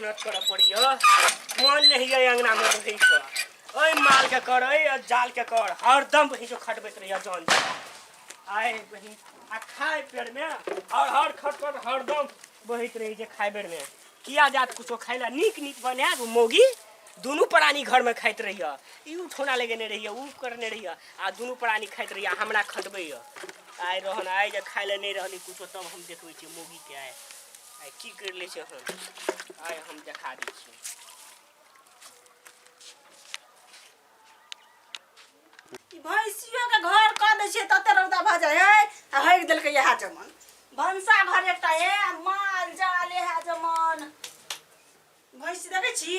मेहनत कर पड़ियो मन नहीं है अंगना में रही छ ओए माल के कर ओए जाल के कर हरदम वही जो खटबैत रहिया जौन आए वही आ खाए पेड़ में और हर खटखट हरदम बहित रही जे खाए बेर में किया जात कुछो खाइला नीक नीक बना मोगी दोनों प्राणी घर में खाइत रहिए ई उठौना लगेने रहिए ऊ करने रहिए आ दोनों प्राणी खाइत रहिए हमरा खटबै आइ रहन आइ जे खाइ ले नहीं रहली कुछो तब हम देखबै छी मोगी के आइ की कर ले छै हम आइ हम देखा दै छी भैंसियों के घर कर दै छियै तते रौदा भ जाय है आ हरि देलकै इएह जमन भंसा घर एकटा है माल जाल इएह जमन भैंसी देखै छी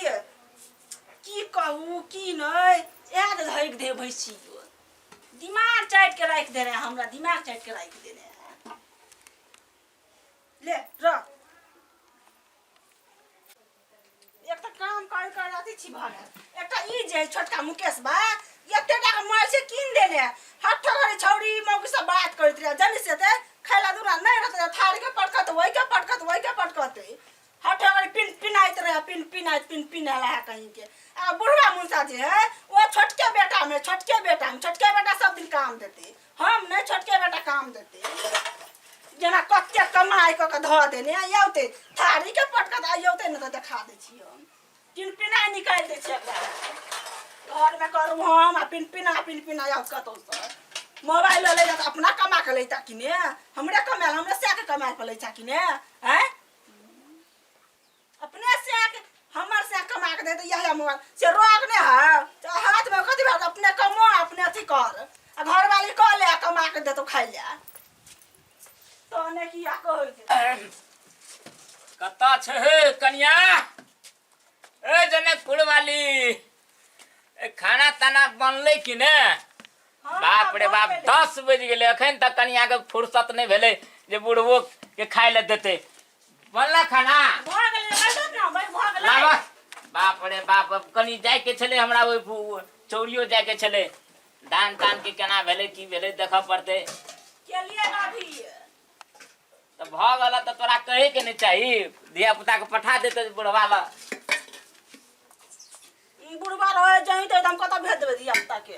की कहू की नहीं इएह तऽ हरि दे भैंसियो दिमाग चाटि के राखि देने हमरा दिमाग चाटि के राखि देने ले रख एक तऽ काम कर अथी छी भागल एकटा ई जे छोटका मुकेश बा एतेटा के मोबाइल से कीन देने हट्ठो घरे छौरी मौगी सब बात करैत रहे जनी से ते खैला दूरा नहीं रहते थारी के पटकत वही के पटकत हट्ठो घरे पिन पिनाला है कहीं के आ बुढ़वा मुंसा जे है वो छोटके बेटा में छोटके बेटा सब दिन काम देते हम नहीं छोटके बेटा काम देते जना कत्ते कमाई के धर देने आउते थारी के पटकत आउते न त देखा दै छी हम पिन निकाल दै छी घर में करू हम पिन आउ कतौ से मोबाइल ले जा अपना कमा के लेता कि ने हमरे कमाल हमरे से के कमाल पे लेता कि ने हैं अपने से हमर से कमा के दे तो यह मोबाइल से रोग ने है हाथ में कथि बात अपने कमो अपने अथी कर आ घर वाली क ले कमा के दे तो खाइ ले तो ने किया कहै छै कत्ता छै हे कन्या ए जनकपुर वाली खाना ताना बनले कि ने बाप रे बाप 10 बज गेले अखन तक कन्या के फुर्सत नहीं भेले जे बुढ़बो के खाय ले देते बनला खाना भ गेलै ना भाई भ गेलै बाप रे बाप अब कनी जाय के छले हमरा ओइ चौरियो जाय के छले दान तान के केना भेले की भेले देखा पड़ते के लिए ना भी तो भ गेला तो तोरा कहे के नहीं चाहिए धिया पुता के पठा देते बुढ़वा ला बुढ़वा रहे जहीं तो हम कत भेज देबे धिया पुता के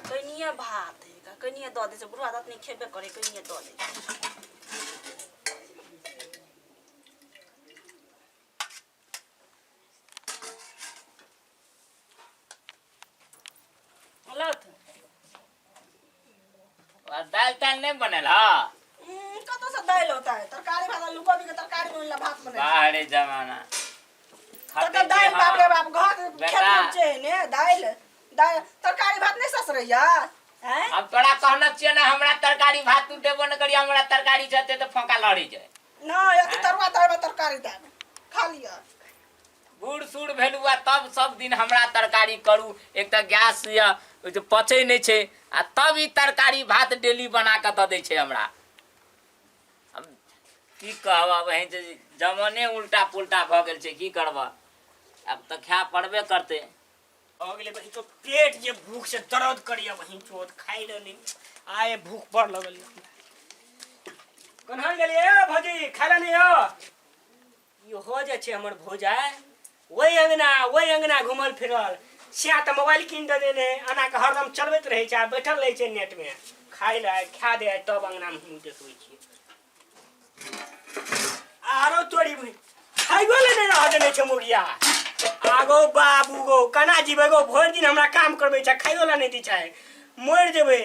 कनिए भात है कनिए द दे से बुढ़वा त नहीं खेबे करे कनिए द दे लत और दाल ताल नहीं बनल हां कत से दाल होता है तरकारी भात आलू गोभी के तरकारी बनला भात बने बाहरे जमाना तो दाल बाप रे बाप घर खेत में छे ने दाल तरकारी भात नहीं सस रहिया हैं अब तोरा कहना चाहिए ना हमरा तरकारी भात तू देबो न करी हमरा तरकारी जते तो फोका लड़ी जाए ना ये तरुआ तरकारी दाल खा लिया बूढ़ सूढ़ भेलुआ तब सब दिन हमरा तरकारी करू एक तो गैस या जो पचे नहीं छे आ तब ई तरकारी भात डेली बना के द दै छे हमरा अब की कहबा बहन जमाने उल्टा पुल्टा भ गेल छे की करबा अब तो खा पड़बे करते हो गेले वही तो पेट जे भूख से दर्द करिया वही चोट खाइ ले नहीं आए भूख पर लगल कन्हन गेलिए भौजी खाला नहीं हो यो हो जे छे हमर भोजा वही अंगना घुमल फिरल सिया त मोबाइल कीन दे देने अना के हरदम चलबैत रहे छै बैठल रहे छै नेट में खाइ ले खा दे तब अंगना में हम देखबै छी आरो तोड़ी भाई खाइबो ले नहीं रह देने छै मुर्गिया आगो बाबू गो कना जीवे गो भर दिन हमरा काम करबे छै खाइयो ला नहीं दी छै मर जेबे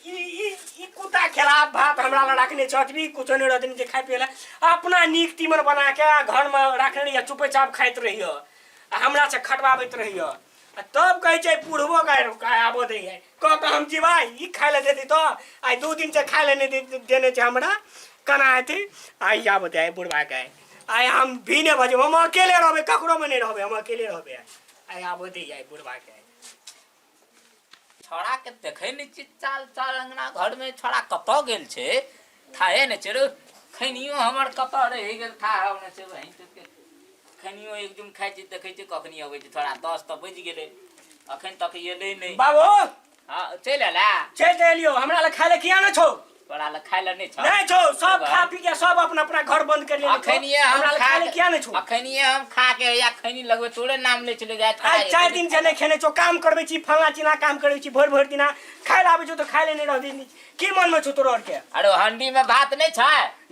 ई कुत्ता खराब भात हमरा ला रखने छथबी कुछो नहीं रहते जे खाइ पियला अपना नीक तीमन बना के घर में रखने रहिया चुपे चाप खाइत रहियो आ हमरा से खटवाबैत रहियो तब कहे छै बुढ़बो का आबो दे है क हम जीवाई ई खाइ ले देती तो आई 2 दिन से खाइ ले नहीं देने छै हमरा कना हेती आई आबो दे बुढ़वा के आई हम भी नहीं बजे हम अकेले रहबे ककरो में नहीं रहबे हम अकेले रहबे आई आबो दे आई बुढ़वा के छोड़ा के देखे नहीं चाल चाल अंगना घर में छोड़ा कत गेल छे थाए ने चलो खनियो हमर कत रह गेल था होने से वहीं के खनियो एकदम खाइ छी देखे छी कखनी आबै छी थोड़ा 10 तो बज गेले अखन तक एले नहीं बाबू हां चल आला चल एलियो हमरा ला खाए ले किया न छौ तोरा ल खाइ ल नहीं छ नहीं छो सब खा पी के सब अपना अपना घर बंद कर लेने अखनिए हम हमरा खा खाने क्या नहीं छो अखनिए हम खा के या खैनी लगबे तोरे नाम ले चले जाय आज 4 दिन से नहीं खेने छो काम करबे छी फला चिना काम करबे छी भोर भोर दिना खाइ आबे छो तो खाइ ले नहीं रह दी की मन में छो तोर और के अरे हंडी में भात नहीं छ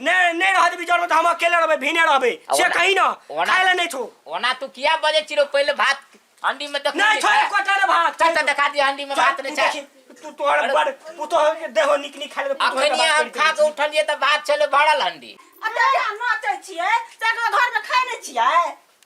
नहीं रह दी बिचार में तो हम अकेले रहबे भीने रहबे से कहीं ना खाइ ले नहीं छो ओना तू किया बजे चिरो पहले भात हंडी में देख नहीं छो कोटारे भात चल दिखा दी हंडी में भात नहीं छ तू तोहर बड़ तू तो देहो निकनी खा ले अखनिए हम खा के उठलिए त भात चले भरल हंडी अबे हम नाचै छियै तकर घर में खाइ नै छियै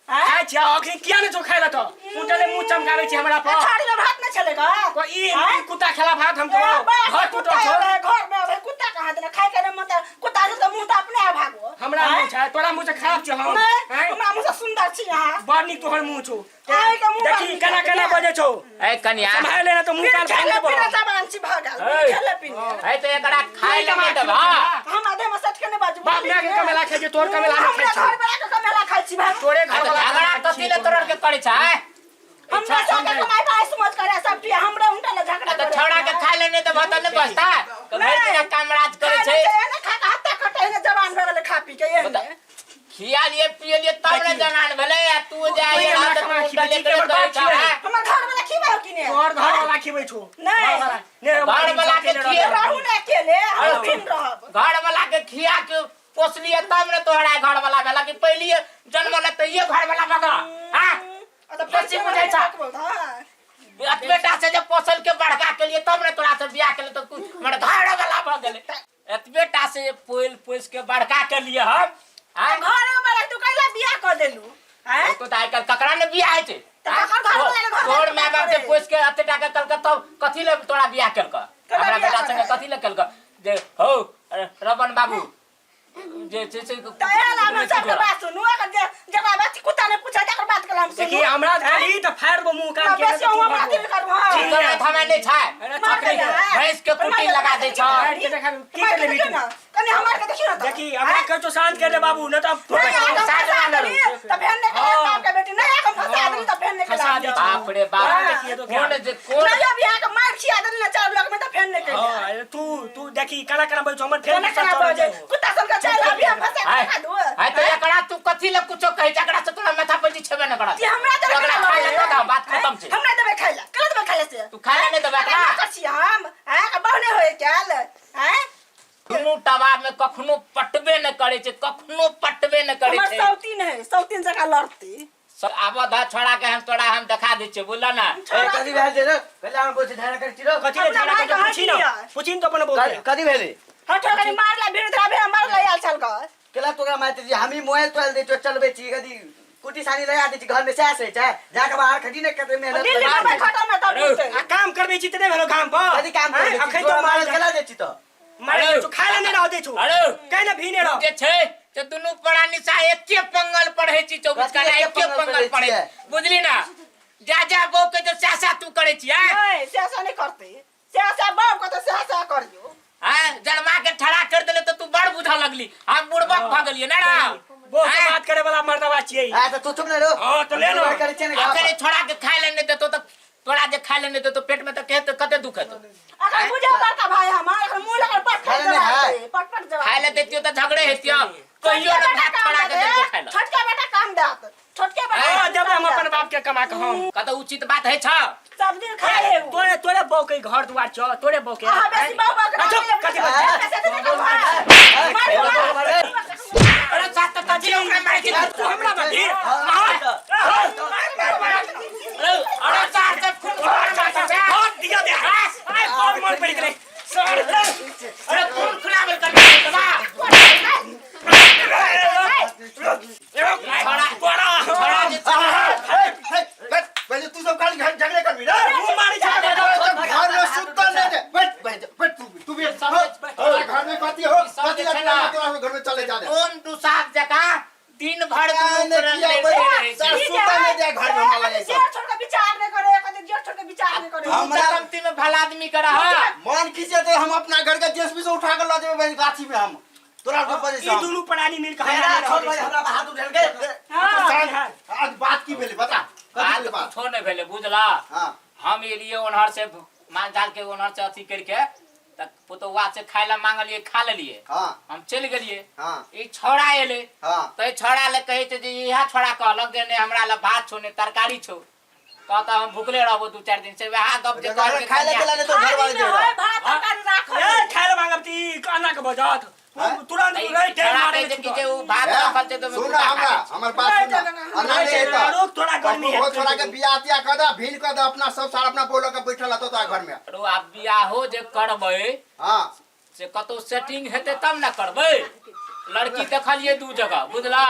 हैं खाइ छियै अखनी किया नहीं छो खाइ ल तो उठले मुंह चमकावे छी हमरा पर थारी में भात नै चलेगा को ई कुत्ता खेला भात हम तो घर टूटल छो घर में अबे कुत्ता कहां देना खाइ के मत कुत्ता से मुंह त अपने भागो हमरा मुंह छ तोरा मुंह से खराब छ हम हमरा मुंह से सुंदर छी यहां बड़ निक तोहर मुंह छो आई के मुंह देखी कना कना बजे छो ए कन्या संभाल लेना तो मुंह कान भांग देबो बिना जबान छी भागल खेले पिने है तो एकरा खाइ ल नहीं देबा हम आधे में सट के नै बाजू बाप ने के कमेला खाइ जे तोर कमेला नहीं खाइ घर में के कमेला खाइ छी भाग तोरे घर वाला झगड़ा कथी ले तोर के करे छ हम ना जाके कमाई पास मत करे सब पिया हमरा उंटा ले झगड़ा तो छौड़ा के खाइ ले नहीं देबा त नहीं बसता तो भर दिन कामराज करे छै ना खा हाथ कटे ने जवान भरले खा पी के ये खिया लिए पिए लिए तब ने जनान भेले या तू जाए रात में खिले के करे छ हमर घर वाला खिबाओ कि ने तोर घर वाला खिबै छो नहीं घर वाला के खिए रहू ना अकेले हम दिन रहब घर वाला के खिया के पोसलिए तब ने तोहरा घर वाला भेला कि पहलिए जन्म ले त ये घर वाला बगा हां तो कैसे बुझाइ छ बेटा से जब पोसल के बड़का के लिए तब ने तोरा से बियाह केले तो हमर घर वाला भ गेले एतबेटा से पोल पोस के बड़का के लिए हम घर वाला तू कैला बियाह कर देलू हैं तो दाई कल ककरा ने बियाह है छै तोर माय बाप के पोस के अतेटा के कल तब कथि ले तोरा बियाह केल का हमरा बेटा संगे कथि ले केल का जे हो रबन बाबू जे से तयाला में सब के बात सुनु अगर जब बात कुत्ता ने पूछा जकर बात कलम सुनु देखी हमरा खाली त फाड़ दो मुंह कान के बस हम बात करबो तोरा थमा नहीं छै भैंस के कुटी लगा दे छ के देखा की कर लेबी तू कने हमार के देखियो ना देखी हमरा कह तो शांत कर दे बाबू न त साथ ना तब बहन ने कहा बाप के बेटी नहीं हम फंसा दे तब बहन ने फंसा दी बाप रे बाप देखिए तो कौन जे कौन नहीं अब यहाँ का मार खिया दे ना 4 लाख में तो बहन ने कहा हां तू देखी कना कना बोल हमर फेर कना कना बजे कुत्ता सब का चल अभी हम फंसा खा दो है तो एकरा तू कथि ले कुछो कहि जकरा से तोरा माथा पर छेबे न करा कि हमरा तो एकरा खाइ ले तो बात खत्म छै हमरा देबे खाइला कल देबे खाइला से तू खाइ ले दबा का कछि हम हैं का बहुने होय केल हैं दुनू टबा में कखनो पटबे न करे छै कखनो पटबे न करे हमर छै सौतीन है सौतीन जका लड़ती सब आबो धा छोड़ा के हम तोरा हम दिखा दे छै बोला ना कथी भेल छै रे पहिले हम बोल धारा कर छिरो कथि ले झाड़ा के पूछी न पूछिन तो अपन बोल कथी भेलै हटो कनी मारला बिरधरा बे मारला याल चल का केला तोरा माते जी हामी मोबाइल तोल दे तो चलबे छी कथी कुटी सानी लगा दे छी घर में सैस है छै जाके बाहर खटी ने कते मेहनत दिन में खटा में तब पूछते आ काम करबे छी त नै भेलो काम पर कथी काम करे अखै तो मारल केला दे छी तो मारे तू खाइ ले नै रह दे छु अरे कहीं न भीने रह जे छै ते दुनू प्राणी सा एके पंगल पढ़ै छी 24 का एके पंगल पढ़ै बुझली ना जा बो के जो सासा तू करे छी नहीं सेसा नहीं करते सेसा बाप को तो सेसा करियो हां जन्मा के ठड़ा कर देले तो तू बड़ बुझा लगली हम बुड़बक भ गेलिए ना वो से बात करे वाला मर्दवा छियै आ त तू चुप न रहो हां तो ले लो करे छै ने अकरे छोड़ा के खाइ ले नहीं देतो तो तोरा जे खाइ ले नहीं देतो पेट में तो कते दुख है अगर मुझे बड़का भाई हमार अगर मुंह लगा पट खाइले नहीं है। पट जवाब खाइ ले देतियो तो झगड़े हेतियो कहियो ना भात छोड़ा के देतो खाइ ले छोटका बेटा काम दात छोटके बेटा हां जब हम अपन बाप के कमा के हम कत उचित बात है छ सब दिन खाए तोरे बौ के घर दुआर छ तोरे बौ के हां बेसी बाबा कथि अरे सात त जी हमरा मारे के तू हमरा बधी अरे चार से खून हाथ दिया दे आय कौन मन पड़ गेले सर अरे खून खराब कर दे बा पहले तू सब खाली झगड़े कर भी ना मुंह मारी जा घर में सुतल नहीं दे बैठ तू भी घर में कथी हो कथी लगना तो घर में चले जा दे ओम तू साहब जका दिन भर तू ने किया सुतल नहीं दे घर में वाला जेठ छोड़ के विचार नहीं करे कदे जेठ छोड़ के विचार नहीं करे हमरा कमती में भला आदमी कर हां मन खींचे तो हम अपना घर का जेसीबी से उठा कर ला देबे गाछी में हम तोरा के वजह से ई दुनु प्राणी मिल के हमरा छोड़ भाई हमरा हाथ उठल के हां आज बात की भेले बता कथी बात छोड़ नहीं भेले बुझला हां हम एलिए ओनहर से मान जाल के ओनहर से अथी करके तक पुतौआ से खाए ला मांगलिए खा लेलिए हाँ हम चल गेलिए हाँ ई छौड़ा एले हाँ तो छौड़ा ले कहे छै जे इहा छौड़ा कहलक जे ने हमरा ला भात छौ ने तरकारी छौ कहता हम भूखले रहबो 2-4 दिन से वहा गप जे घर में खाए ले कन्या- गेला ने तो घर वाले में दे होय भात तरकारी राखल ए खाए मांगब ती काना के बजात तुरंत ई रही टेम छौड़ा मारे कहे छै कि जे उ भात ए, रखल छै तो सुन ना हमरा हमर बात सुन ना अन्ना नहीं, नहीं नहीं, रोक थोड़ा गर्मी है। वो थोड़ा के बियाह तिया कर दा भीन कर दा अपना सब सारा अपना बोलो के बैठल रहतो तो घर में रो आब बियाहो जे करबै हाँ से कतौ सेटिंग हेतै तब ना करबै लड़की देखलिए 2 जगह बुझला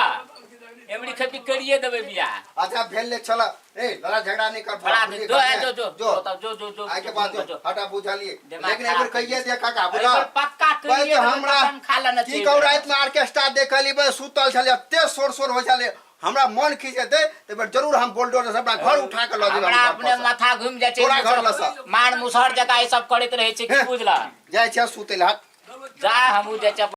एमरी खेपी करिए देबै बियाह अच्छा भेल ले चल ए लड़ा झगड़ा नहीं कर बड़ा बुझली जो घर है में। जो जो जो जो जो जो आए के बाद जो हटा बुझलिए दिमाग लेकिन खराब एक बार कहिए दे काका बुझा एकर पक्का भाई करिए तो देबै हमरा कसम खा लेना की चाहिए कहू रात में ऑर्केस्ट्रा देखली बे सुतल छले एते शोर शोर हो छले हमरा मन खींचे दे तो बेर जरूर हम बोल्डर से अपना घर उठा के ल जेबै हमरा अपने माथा घूम जाय तोरा घर छै लसा। मान मुसहर जका ई सब करैत रहै छै की बुझला जाय छै सुतै ला जा हमहू जाय छै